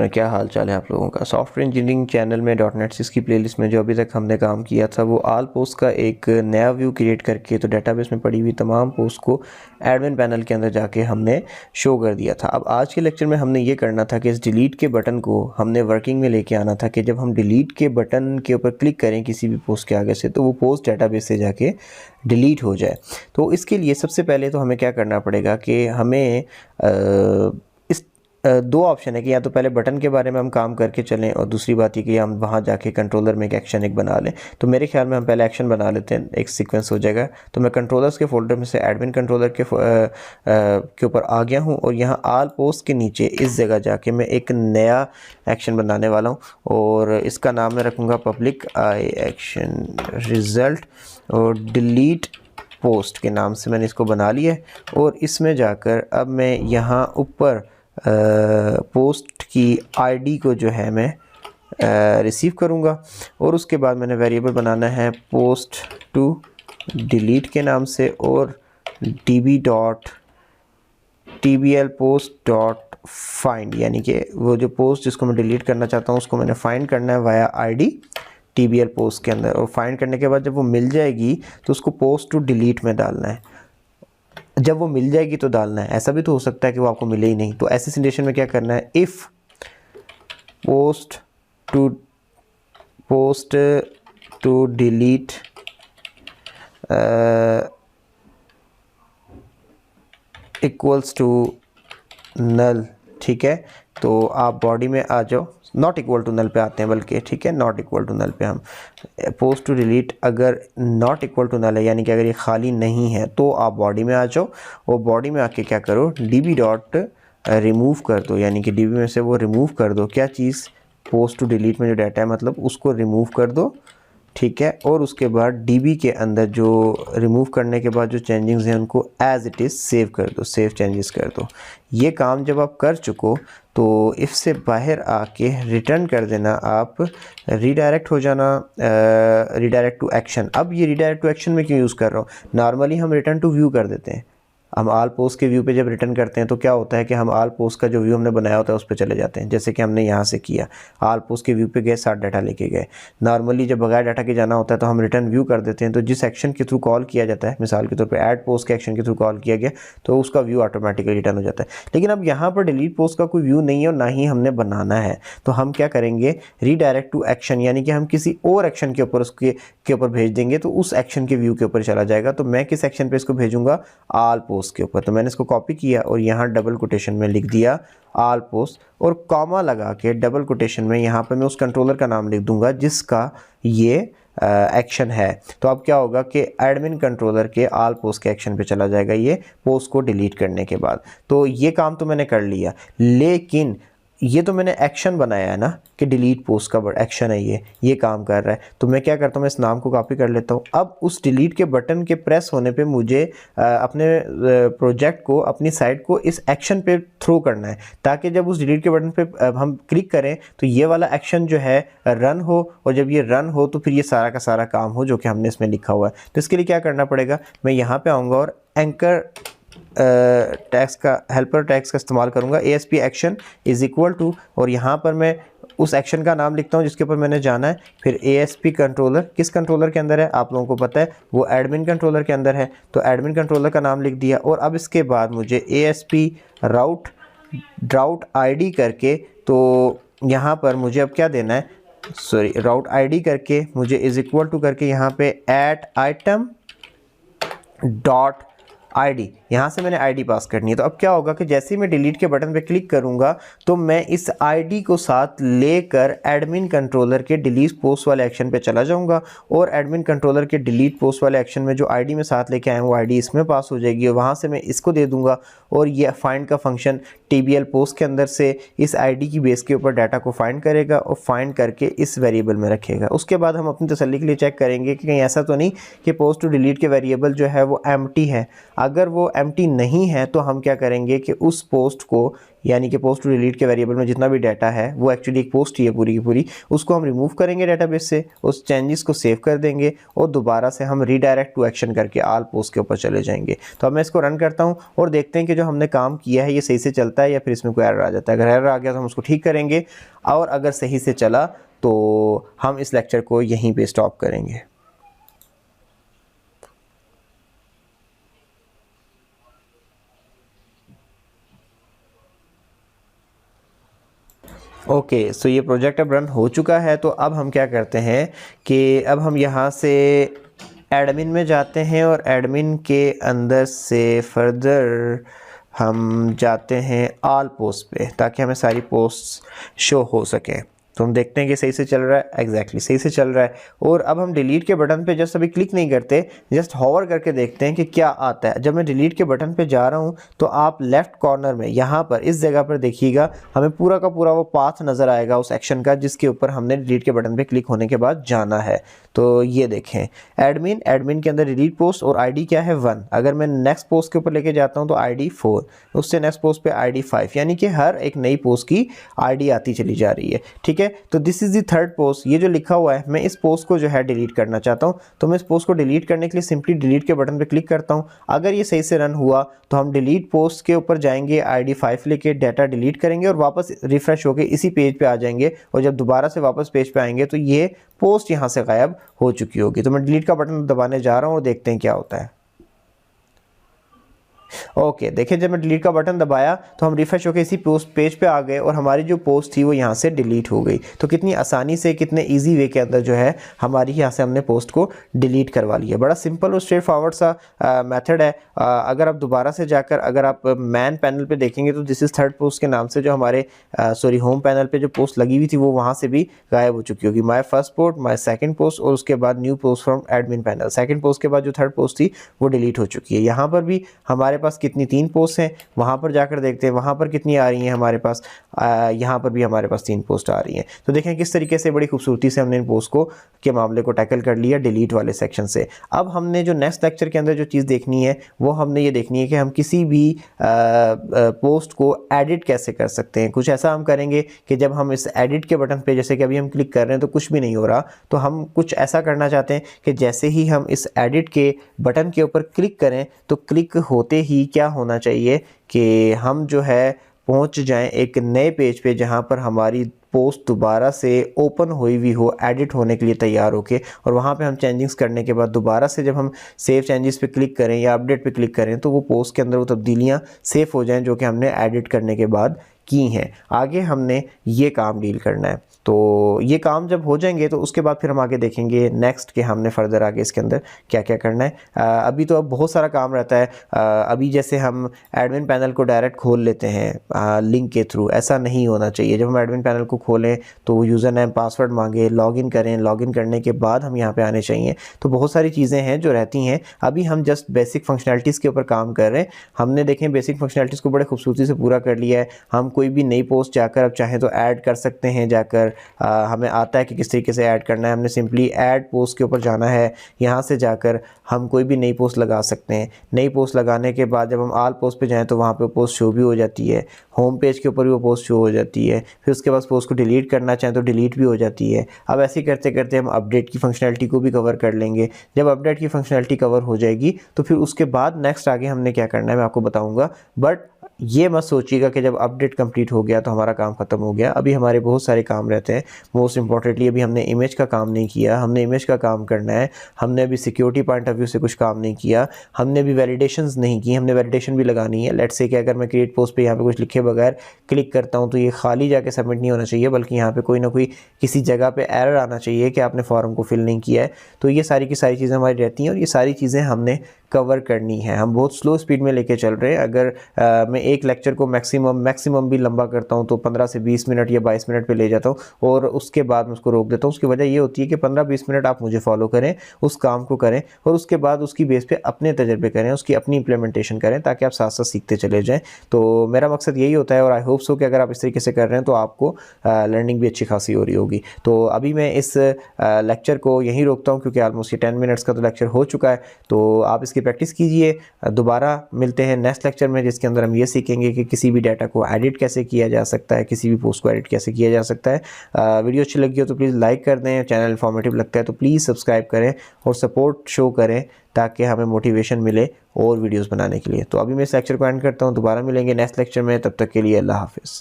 क्या हाल चाल है आप लोगों का। सॉफ्टवेयर इंजीनियरिंग चैनल में डॉट नेट सिक्स की प्लेलिस्ट में जो अभी तक हमने काम किया था वो आल पोस्ट का एक नया व्यू क्रिएट करके तो डेटाबेस में पड़ी हुई तमाम पोस्ट को एडमिन पैनल के अंदर जाके हमने शो कर दिया था। अब आज के लेक्चर में हमने ये करना था कि इस डिलीट के बटन को हमने वर्किंग में लेके आना था कि जब हम डिलीट के बटन के ऊपर क्लिक करें किसी भी पोस्ट के आगे से तो वो पोस्ट डेटाबेस से जाके डिलीट हो जाए। तो इसके लिए सबसे पहले तो हमें क्या करना पड़ेगा कि हमें दो ऑप्शन है कि या तो पहले बटन के बारे में हम काम करके चलें और दूसरी बात ये कि हम वहाँ जाके कंट्रोलर में एक एक्शन एक बना लें। तो मेरे ख्याल में हम पहले एक्शन बना लेते हैं, एक सीक्वेंस हो जाएगा। तो मैं कंट्रोलर्स के फोल्डर में से एडमिन कंट्रोलर के ऊपर आ गया हूँ और यहाँ आल पोस्ट के नीचे इस जगह जाके मैं एक नया एक्शन बनाने वाला हूँ और इसका नाम मैं रखूँगा पब्लिक आई एक्शन रिज़ल्ट और डिलीट पोस्ट के नाम से मैंने इसको बना लिया है। और इसमें जाकर अब मैं यहाँ ऊपर पोस्ट की आईडी को जो है मैं रिसीव करूँगा और उसके बाद मैंने वेरिएबल बनाना है पोस्ट टू डिलीट के नाम से और db.tbl post डॉट फाइंड, यानी कि वो जो पोस्ट जिसको मैं डिलीट करना चाहता हूँ उसको मैंने फाइंड करना है वाया आईडी tbl पोस्ट के अंदर। और फाइंड करने के बाद जब वो मिल जाएगी तो उसको पोस्ट टू डिलीट में डालना है। जब वो मिल जाएगी तो डालना है, ऐसा भी तो हो सकता है कि वो आपको मिले ही नहीं। तो ऐसी सिचुएशन में क्या करना है, if post to delete equals to null, ठीक है। तो आप बॉडी में आ जाओ, नॉट इक्वल टू नल पे आते हैं बल्कि, ठीक है, नॉट इक्वल टू नल पे हम पोस्ट टू डिलीट अगर नॉट इक्वल टू नल है यानी कि अगर ये खाली नहीं है तो आप बॉडी में आ जाओ और बॉडी में आके क्या करो, db डॉट रिमूव कर दो, यानी कि db में से वो रिमूव कर दो क्या चीज़, पोस्ट टू डिलीट में जो डाटा है मतलब उसको रिमूव कर दो, ठीक है। और उसके बाद db के अंदर जो रिमूव करने के बाद जो चेंजिंग्स हैं उनको एज इट इज़ सेव कर दो, सेव चेंजेस कर दो। ये काम जब आप कर चुको तो इफ से बाहर आके रिटर्न कर देना, आप रीडायरेक्ट हो जाना, रीडायरेक्ट टू एक्शन। अब ये रीडायरेक्ट टू एक्शन में क्यों यूज़ कर रहा हूँ, नॉर्मली हम रिटर्न टू व्यू कर देते हैं। हम आल पोस्ट के व्यू पे जब रिटर्न करते हैं तो क्या होता है कि हम आल पोस्ट का जो व्यू हमने बनाया होता है उस पर चले जाते हैं, जैसे कि हमने यहाँ से किया, आल पोस्ट के व्यू पे गए, 7 डाटा लेके गए। नॉर्मली जब बगैर डाटा के जाना होता है तो हम रिटर्न व्यू कर देते हैं। तो जिस एक्शन के थ्रू कॉल किया जाता है, मिसाल के तौर पे ऐड पोस्ट के एक्शन के थ्रू कॉल किया गया तो उसका व्यू ऑटोमेटिकली रिटर्न हो जाता है। लेकिन अब यहाँ पर डिलीट पोस्ट का कोई व्यू नहीं है और ना ही हमने बनाना है, तो हम क्या करेंगे, रीडायरेक्ट टू एक्शन, यानी कि हम किसी और एक्शन के ऊपर उसके ऊपर भेज देंगे तो उस एक्शन के व्यू के ऊपर चला जाएगा। तो मैं किस एक्शन पे इसको भेजूंगा, आल पोस्ट के ऊपर। तो मैंने इसको कॉपी किया और यहाँ डबल कोटेशन में लिख दिया आल पोस्ट और कॉमा लगा के डबल कोटेशन में यहाँ पे मैं उस कंट्रोलर का नाम लिख दूंगा जिसका ये एक्शन है। तो अब क्या होगा कि एडमिन कंट्रोलर के आल पोस्ट के एक्शन पे चला जाएगा ये पोस्ट को डिलीट करने के बाद। तो ये काम तो मैंने कर लिया, लेकिन ये तो मैंने एक्शन बनाया है ना कि डिलीट पोस्ट का एक्शन है, ये काम कर रहा है। तो मैं क्या करता हूँ, मैं इस नाम को कॉपी कर लेता हूँ। अब उस डिलीट के बटन के प्रेस होने पे मुझे अपने प्रोजेक्ट को, अपनी साइट को इस एक्शन पे थ्रो करना है, ताकि जब उस डिलीट के बटन पे हम क्लिक करें तो ये वाला एक्शन जो है रन हो, और जब ये रन हो तो फिर ये सारा का सारा काम हो जो कि हमने इसमें लिखा हुआ है। तो इसके लिए क्या करना पड़ेगा, मैं यहाँ पर आऊँगा और एंकर टैग्स का, हेल्पर टैग्स का इस्तेमाल करूंगा, ASP action is equal to, और यहाँ पर मैं उस एक्शन का नाम लिखता हूँ जिसके ऊपर मैंने जाना है। फिर ASP कंट्रोलर किस कंट्रोलर के अंदर है आप लोगों को पता है, वो एडमिन कंट्रोलर के अंदर है। तो एडमिन कंट्रोलर का नाम लिख दिया और अब इसके बाद मुझे ASP राउट ID करके, तो यहाँ पर मुझे अब क्या देना है, सॉरी राउट ID करके मुझे इज इक्वल टू करके यहाँ पे एट आइटम डॉट ID, यहाँ से मैंने ID पास करनी है। तो अब क्या होगा कि जैसे ही मैं डिलीट के बटन पे क्लिक करूँगा तो मैं इस ID को साथ लेकर एडमिन कंट्रोलर के डिलीट पोस्ट वाले एक्शन पे चला जाऊँगा और एडमिन कंट्रोलर के डिलीट पोस्ट वाले एक्शन में जो ID मैं साथ लेके आया हूँ वो ID इसमें पास हो जाएगी और वहाँ से मैं इसको दे दूँगा और ये फाइंड का फंक्शन TBL पोस्ट के अंदर से इस ID की बेस के ऊपर डाटा को फाइंड करेगा और फाइंड करके इस वेरिएबल में रखेगा। उसके बाद हम अपनी तसल्ली के लिए चेक करेंगे कि कहीं ऐसा तो नहीं कि पोस्ट टू डिलीट के वेरिएबल जो है वो एम्प्टी है। अगर वो एम्प्टी नहीं है तो हम क्या करेंगे कि उस पोस्ट को यानी कि पोस्ट टू डिलीट के वेरिएबल में जितना भी डाटा है वो एक्चुअली एक पोस्ट ही है पूरी की पूरी, उसको हम रिमूव करेंगे डेटाबेस से, उस चेंजेस को सेव कर देंगे और दोबारा से हम रीडायरेक्ट टू एक्शन करके ऑल पोस्ट के ऊपर चले जाएंगे। तो अब मैं इसको रन करता हूँ और देखते हैं कि जो हमने काम किया है ये सही से चलता है या फिर इसमें कोई एरर आ जाता है। अगर एरर आ गया तो हम उसको ठीक करेंगे और अगर सही से चला तो हम इस लेक्चर को यहीं पे स्टॉप करेंगे। ओके, सो ये प्रोजेक्ट अब रन हो चुका है। तो अब हम क्या करते हैं कि अब हम यहाँ से एडमिन में जाते हैं और एडमिन के अंदर से फर्दर हम जाते हैं ऑल पोस्ट पे ताकि हमें सारी पोस्ट शो हो सके। तो हम देखते हैं कि सही से चल रहा है, एग्जैक्टली सही से चल रहा है। और अब हम डिलीट के बटन पे जस्ट अभी क्लिक नहीं करते, जस्ट हॉवर करके देखते हैं कि क्या आता है। जब मैं डिलीट के बटन पे जा रहा हूँ तो आप लेफ्ट कॉर्नर में यहाँ पर इस जगह पर देखिएगा, हमें पूरा का पूरा वो पाथ नज़र आएगा उस एक्शन का जिसके ऊपर हमने डिलीट के बटन पे क्लिक होने के बाद जाना है। तो ये देखें एडमिन के अंदर डिलीट पोस्ट और आईडी क्या है 1। अगर मैं नेक्स्ट पोस्ट के ऊपर लेके जाता हूँ तो आईडी 4, उससे नेक्स्ट पोस्ट पे आईडी 5, यानी कि हर एक नई पोस्ट की आईडी आती चली जा रही है। ठीक है, तो this is the third post. ये जो लिखा हुआ है, मैं इस पोस्ट को जो है डिलीट करना चाहता हूँ। तो मैं इस पोस्ट को डिलीट करने के लिए सिंपली डिलीट के बटन पे क्लिक करता हूँ। अगर ये सही से रन हुआ तो हम डिलीट पोस्ट के ऊपर जाएंगे, आईडी 5 लेके डाटा डिलीट करेंगे और वापस रिफ्रेश होकर इसी पेज पे आ जाएंगे। और जब दोबारा से वापस पेज पे आएंगे तो ये पोस्ट यहाँ से गायब हो चुकी होगी। तो मैं डिलीट का बटन दबाने जा रहा हूँ और देखते हैं क्या होता है। ओके, देखिए जब मैं डिलीट का बटन दबाया तो हम रिफ्रेश होकर इसी पोस्ट पेज पे आ गए और हमारी जो पोस्ट थी वो यहाँ से डिलीट हो गई। तो कितनी आसानी से, कितने इजी वे के अंदर जो है हमारी यहाँ से हमने पोस्ट को डिलीट करवा लिया। बड़ा सिंपल और स्ट्रेट फॉरवर्ड सा मेथड है। अगर आप दोबारा से जाकर अगर आप मैन पैनल पे देखेंगे तो दिस इज़ थर्ड पोस्ट के नाम से जो हमारे होम पैनल पे जो पोस्ट लगी हुई थी वो वहाँ से भी गायब हो चुकी होगी। My first post, my second post और उसके बाद new post from admin panel. Second post के बाद जो थर्ड पोस्ट थी वो डिलीट हो चुकी है। यहाँ पर भी हमारे पास कितनी 3 पोस्ट हैं, वहाँ पर जाकर देखते हैं वहाँ पर कितनी आ रही हैं हमारे पास। यहाँ पर भी हमारे पास 3 पोस्ट आ रही हैं। तो देखें किस तरीके से बड़ी खूबसूरती से हमने इन पोस्ट को के मामले को टैकल कर लिया डिलीट वाले सेक्शन से। अब हमने जो नेक्स्ट लेक्चर के अंदर जो चीज़ देखनी है वो हमने ये देखनी है कि हम किसी भी पोस्ट को एडिट कैसे कर सकते हैं। कुछ ऐसा हम करेंगे कि जब हम इस एडिट के बटन पे, जैसे कि अभी हम क्लिक कर रहे हैं तो कुछ भी नहीं हो रहा, तो हम कुछ ऐसा करना चाहते हैं कि जैसे ही हम इस एडिट के बटन के ऊपर क्लिक करें तो क्लिक होते ही क्या होना चाहिए कि हम जो है पहुंच जाएं एक नए पेज पे जहां पर हमारी पोस्ट दोबारा से ओपन हुई हुई हो, एडिट होने के लिए तैयार होके, और वहाँ पे हम चेंजिंग्स करने के बाद दोबारा से जब हम सेव चेंजेस पे क्लिक करें या अपडेट पे क्लिक करें तो वो पोस्ट के अंदर वो तब्दीलियाँ सेव हो जाएं जो कि हमने एडिट करने के बाद की हैं। आगे हमने ये काम डील करना है। तो ये काम जब हो जाएंगे तो उसके बाद फिर हम आगे देखेंगे नेक्स्ट के हमने फर्दर आगे इसके अंदर क्या क्या करना है। अभी तो अब बहुत सारा काम रहता है। अभी जैसे हम एडमिन पैनल को डायरेक्ट खोल लेते हैं लिंक के थ्रू, ऐसा नहीं होना चाहिए। जब हम एडमिन पैनल को खोलें तो वो यूज़र नेम पासवर्ड मांगे, लॉगिन करें, लॉगिन करने के बाद हम यहाँ पे आने चाहिए। तो बहुत सारी चीज़ें हैं जो रहती हैं। अभी हम जस्ट बेसिक फंक्शनैलिटीज़ के ऊपर काम कर रहे हैं। हमने देखें बेसिक फंक्शनैलिटीज़ को बड़े खूबसूरती से पूरा कर लिया है। हम कोई भी नई पोस्ट जाकर अब चाहें तो ऐड कर सकते हैं। जाकर हमें आता है कि किस तरीके से ऐड करना है। हमने सिंपली ऐड पोस्ट के ऊपर जाना है। यहाँ से जाकर हम कोई भी नई पोस्ट लगा सकते हैं। नई पोस्ट लगाने के बाद जब हम ऑल पोस्ट पे जाएं तो वहाँ पे पोस्ट शो भी हो जाती है। होम पेज के ऊपर भी वो पोस्ट शो हो जाती है। फिर उसके बाद पोस्ट को डिलीट करना चाहें तो डिलीट भी हो जाती है। अब ऐसे करते करते हम अपडेट की फंक्शनैलिटी को भी कवर कर लेंगे। जब अपडेट की फंक्शनैलिटी कवर हो जाएगी तो फिर उसके बाद नेक्स्ट आगे हमने क्या करना है मैं आपको बताऊँगा। बट ये मत सोचिएगा कि जब अपडेट कंप्लीट हो गया तो हमारा काम ख़त्म हो गया। अभी हमारे बहुत सारे काम रहते हैं। मोस्ट इंपॉर्टेंटली अभी हमने इमेज का काम नहीं किया, हमने इमेज का काम करना है। हमने अभी सिक्योरिटी पॉइंट ऑफ व्यू से कुछ काम नहीं किया। हमने अभी वैलिडेशंस नहीं की, हमने वैलिडेशन भी लगानी है। लेट्स से कि अगर मैं क्रिएट पोस्ट पे यहाँ पे कुछ लिखे बगैर क्लिक करता हूँ तो ये खाली जाके सबमिट नहीं होना चाहिए, बल्कि यहाँ पे कोई ना कोई किसी जगह पे एरर आना चाहिए कि आपने फॉर्म को फिल नहीं किया है। तो ये सारी की सारी चीज़ें हमारी रहती हैं और ये सारी चीज़ें हमने कवर करनी है। हम बहुत स्लो स्पीड में लेके चल रहे हैं। अगर मैं एक लेक्चर को मैक्सिमम भी लंबा करता हूँ तो 15 से 20 मिनट या 22 मिनट पे ले जाता हूँ और उसके बाद मैं उसको रोक देता हूँ। उसकी वजह ये होती है कि 15-20 मिनट आप मुझे फॉलो करें, उस काम को करें और उसके बाद उसकी बेस पे अपने तजर्बे करें, उसकी अपनी इंप्लीमेंटेशन करें ताकि आप साथ साथ सीखते चले जाएँ। तो मेरा मकसद यही होता है और आई होप सो कि अगर आप इस तरीके से कर रहे हैं तो आपको लर्निंग भी अच्छी खासी हो रही होगी। तो अभी मैं इस लेक्चर को यहीं रोकता हूँ क्योंकि ऑलमोस्ट ये 10 मिनट्स का तो लेक्चर हो चुका है। तो आप इसकी इसकी प्रैक्टिस कीजिए। दोबारा मिलते हैं नेक्स्ट लेक्चर में, जिसके अंदर हम ये सीखेंगे कि किसी भी डाटा को एडिट कैसे किया जा सकता है, किसी भी पोस्ट को एडिट कैसे किया जा सकता है। वीडियो अच्छी लगी हो तो प्लीज़ लाइक कर दें, चैनल इन्फॉर्मेटिव लगता है तो प्लीज़ सब्सक्राइब करें और सपोर्ट शो करें ताकि हमें मोटिवेशन मिले और वीडियोस बनाने के लिए। तो अभी मैं इस लेक्चर को एंड करता हूँ, दोबारा मिलेंगे नेक्स्ट लेक्चर में, तब तक के लिए अल्लाह हाफिज़।